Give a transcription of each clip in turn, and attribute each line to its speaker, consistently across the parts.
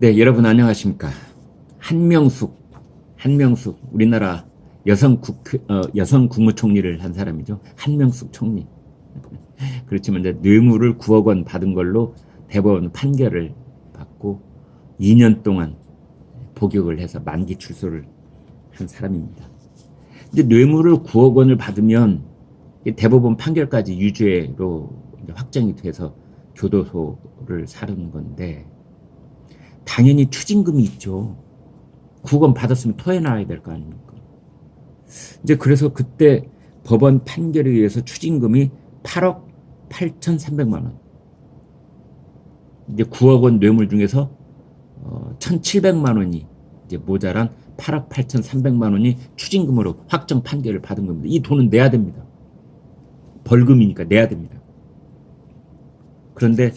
Speaker 1: 네, 여러분 안녕하십니까? 한명숙, 우리나라 여성 국무총리를 한 사람이죠. 한명숙 총리. 그렇지만 이제 뇌물을 9억 원 받은 걸로 대법원 판결을 받고 2년 동안 복역을 해서 만기 출소를 한 사람입니다. 이제 뇌물을 9억 원을 받으면 대법원 판결까지 유죄로 확정이 돼서 교도소를 사는 건데, 당연히 추징금이 있죠. 9억 원 받았으면 토해놔야 될 거 아닙니까? 이제 그래서 그때 법원 판결에 의해서 추징금이 8억 8,300만 원. 이제 9억 원 뇌물 중에서 1,700만 원이 이제 모자란 8억 8,300만 원이 추징금으로 확정 판결을 받은 겁니다. 이 돈은 내야 됩니다. 벌금이니까 내야 됩니다. 그런데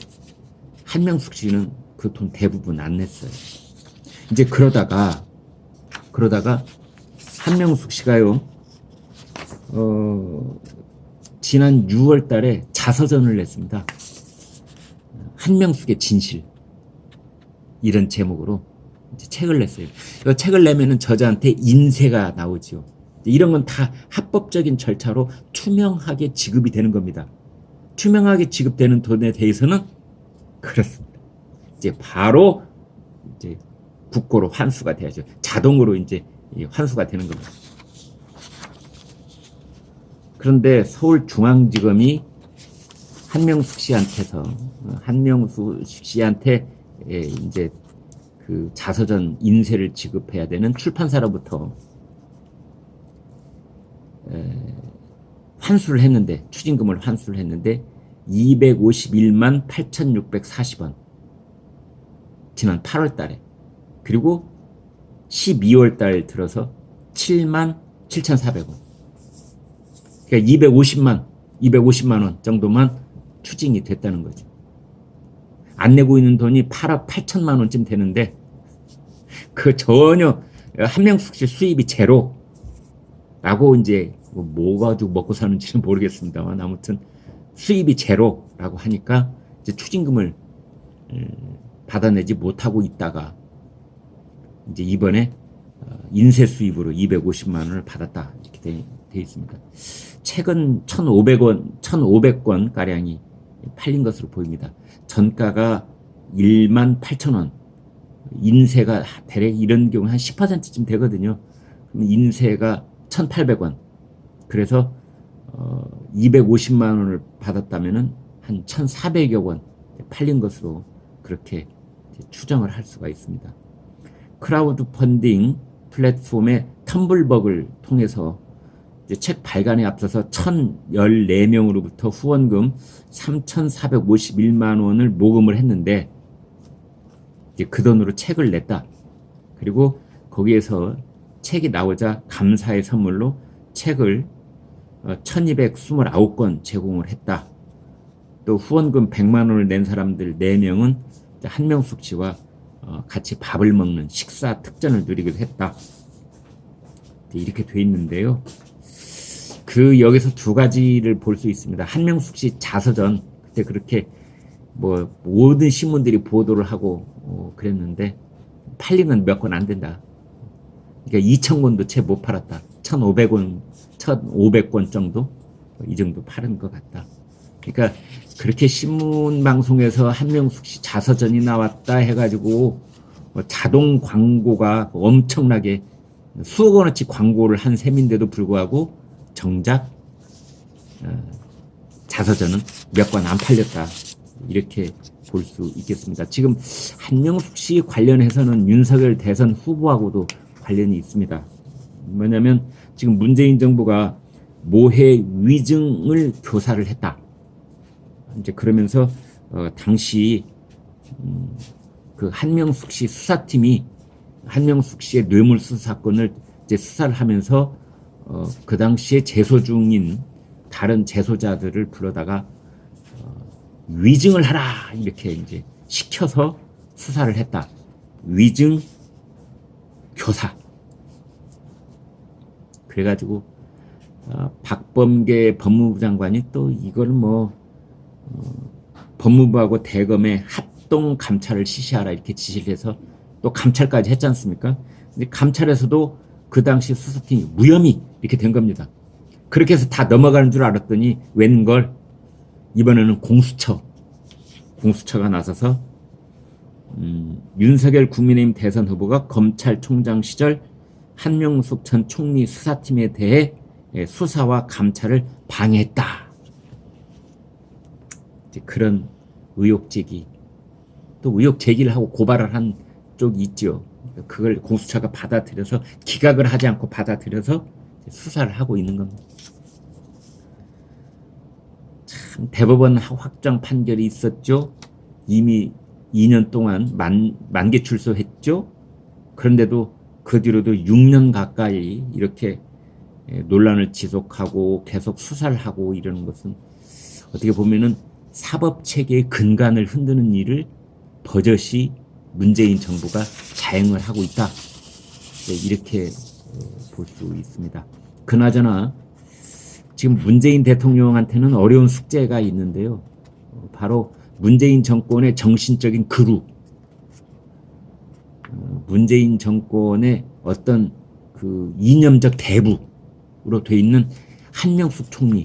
Speaker 1: 한명숙 씨는 그 돈 대부분 안 냈어요. 이제 그러다가 한명숙 씨가요, 지난 6월 달에 자서전을 냈습니다. 한명숙의 진실. 이런 제목으로 이제 책을 냈어요. 이 책을 내면은 저자한테 인세가 나오죠. 이런 건 다 합법적인 절차로 투명하게 지급이 되는 겁니다. 투명하게 지급되는 돈에 대해서는 그렇습니다. 이제 바로 이제 국고로 환수가 돼야죠. 자동으로 이제 환수가 되는 겁니다. 그런데 서울중앙지검이 한명숙 씨한테 이제 그 자서전 인세를 지급해야 되는 출판사로부터 환수를 했는데, 추징금을 환수를 했는데 251만 8,640원 지난 8월 달에, 그리고 12월 달 들어서 7만 7,400원. 그러니까 250만 원 정도만 추징이 됐다는 거죠. 안 내고 있는 돈이 8억 8천만 원쯤 되는데, 그 전혀 한명숙 씨 수입이 제로라고, 이제 뭐 가지고 먹고 사는지는 모르겠습니다만 아무튼 수입이 제로라고 하니까 이제 추징금을 받아내지 못하고 있다가 이제 이번에 인쇄 수입으로 250만 원을 받았다, 이렇게 돼 있습니다. 책은 1,500권 가량이 팔린 것으로 보입니다. 전가가 1만 8천 원, 인쇄가 대략 이런 경우 한 10%쯤 되거든요. 그럼 인쇄가 1,800원. 그래서 250만 원을 받았다면은 한 1,400여 원 팔린 것으로 그렇게 추정을 할 수가 있습니다. 크라우드 펀딩 플랫폼의 텀블벅을 통해서 이제 책 발간에 앞서서 1,014명으로부터 후원금 3,451만 원을 모금을 했는데, 이제 그 돈으로 책을 냈다. 그리고 거기에서 책이 나오자 감사의 선물로 책을 1,229권 제공을 했다. 또 후원금 100만 원을 낸 사람들 4명은 한명숙 씨와 같이 밥을 먹는 식사 특전을 누리기도 했다. 이렇게 돼 있는데요. 여기서 두 가지를 볼 수 있습니다. 한명숙 씨 자서전, 그때 그렇게 뭐 모든 신문들이 보도를 하고 그랬는데 팔린 건 몇 권 안 된다. 그러니까 2,000권도 채 못 팔았다. 1,500권 정도, 이 정도 팔은 것 같다. 그러니까 그렇게 신문 방송에서 한명숙 씨 자서전이 나왔다 해가지고 자동 광고가 엄청나게 수억 원어치 광고를 한 셈인데도 불구하고 정작 자서전은 몇 권 안 팔렸다, 이렇게 볼 수 있겠습니다. 지금 한명숙 씨 관련해서는 윤석열 대선 후보하고도 관련이 있습니다. 뭐냐면 지금 문재인 정부가 모해 위증을 교사를 했다. 이제 그러면서 당시 그 한명숙 씨 수사팀이 한명숙 씨의 뇌물수수 사건을 이제 수사를 하면서 그 당시에 재소 중인 다른 재소자들을 불러다가 위증을 하라, 이렇게 이제 시켜서 수사를 했다. 위증 교사. 그래가지고 박범계 법무부 장관이 또 이걸 법무부하고 대검에 합동 감찰을 실시하라, 이렇게 지시를 해서 또 감찰까지 했지 않습니까? 근데 감찰에서도 그 당시 수사팀이 무혐의 이렇게 된 겁니다. 그렇게 해서 다 넘어가는 줄 알았더니 웬걸 이번에는 공수처가 나서서 윤석열 국민의힘 대선 후보가 검찰총장 시절 한명숙 전 총리 수사팀에 대해 수사와 감찰을 방해했다. 이제 그런 의혹 제기, 또 의혹 제기를 하고 고발을 한 쪽이 있죠. 그걸 공수처가 받아들여서 기각을 하지 않고 받아들여서 수사를 하고 있는 겁니다. 참 대법원 확정 판결이 있었죠. 이미 2년 동안 만개 출소했죠. 그런데도 그 뒤로도 6년 가까이 이렇게 논란을 지속하고 계속 수사를 하고 이러는 것은 어떻게 보면은 사법 체계의 근간을 흔드는 일을 버젓이 문재인 정부가 자행을 하고 있다. 이렇게 볼 수 있습니다. 그나저나 지금 문재인 대통령한테는 어려운 숙제가 있는데요. 바로 문재인 정권의 정신적인 그루, 문재인 정권의 어떤 그 이념적 대부로 돼 있는 한명숙 총리.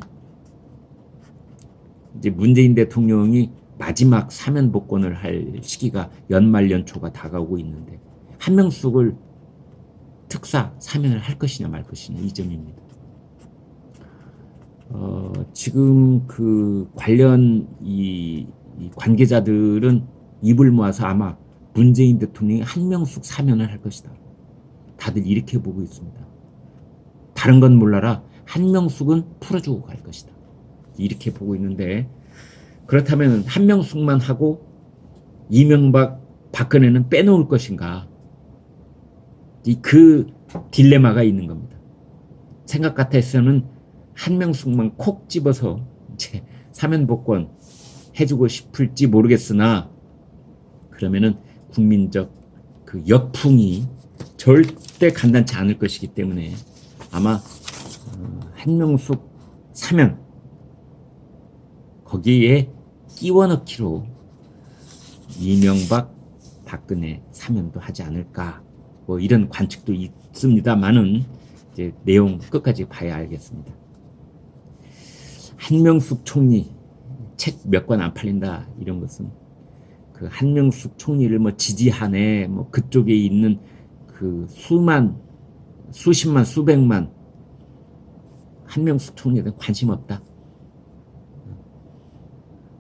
Speaker 1: 이제 문재인 대통령이 마지막 사면 복권을 할 시기가 연말 연초가 다가오고 있는데 한명숙을 특사 사면을 할 것이냐 말 것이냐 이 점입니다. 지금 그 관련 이 관계자들은 입을 모아서 아마 문재인 대통령이 한명숙 사면을 할 것이다. 다들 이렇게 보고 있습니다. 다른 건 몰라라 한명숙은 풀어주고 갈 것이다. 이렇게 보고 있는데 그렇다면 한명숙만 하고 이명박, 박근혜는 빼놓을 것인가? 그 딜레마가 있는 겁니다. 생각 같아서는 한명숙만 콕 집어서 이제 사면 복권 해주고 싶을지 모르겠으나 그러면은 국민적 그 역풍이 절대 간단치 않을 것이기 때문에 아마 한명숙 사면 거기에 끼워 넣기로 이명박, 박근혜 사면도 하지 않을까 뭐 이런 관측도 있습니다만은 이제 내용 끝까지 봐야 알겠습니다. 한명숙 총리 책 몇 권 안 팔린다 이런 것은 그 한명숙 총리를 뭐 지지하네 뭐 그쪽에 있는 그 수십만 수백만 한명숙 총리에 대한 관심 없다.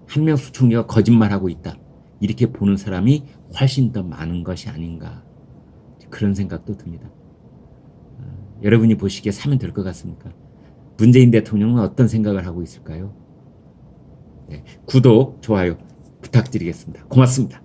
Speaker 1: 한명숙 총리가 거짓말하고 있다. 이렇게 보는 사람이 훨씬 더 많은 것이 아닌가 그런 생각도 듭니다. 여러분이 보시기에 사면 될 것 같습니까? 문재인 대통령은 어떤 생각을 하고 있을까요? 네, 구독, 좋아요 부탁드리겠습니다. 고맙습니다.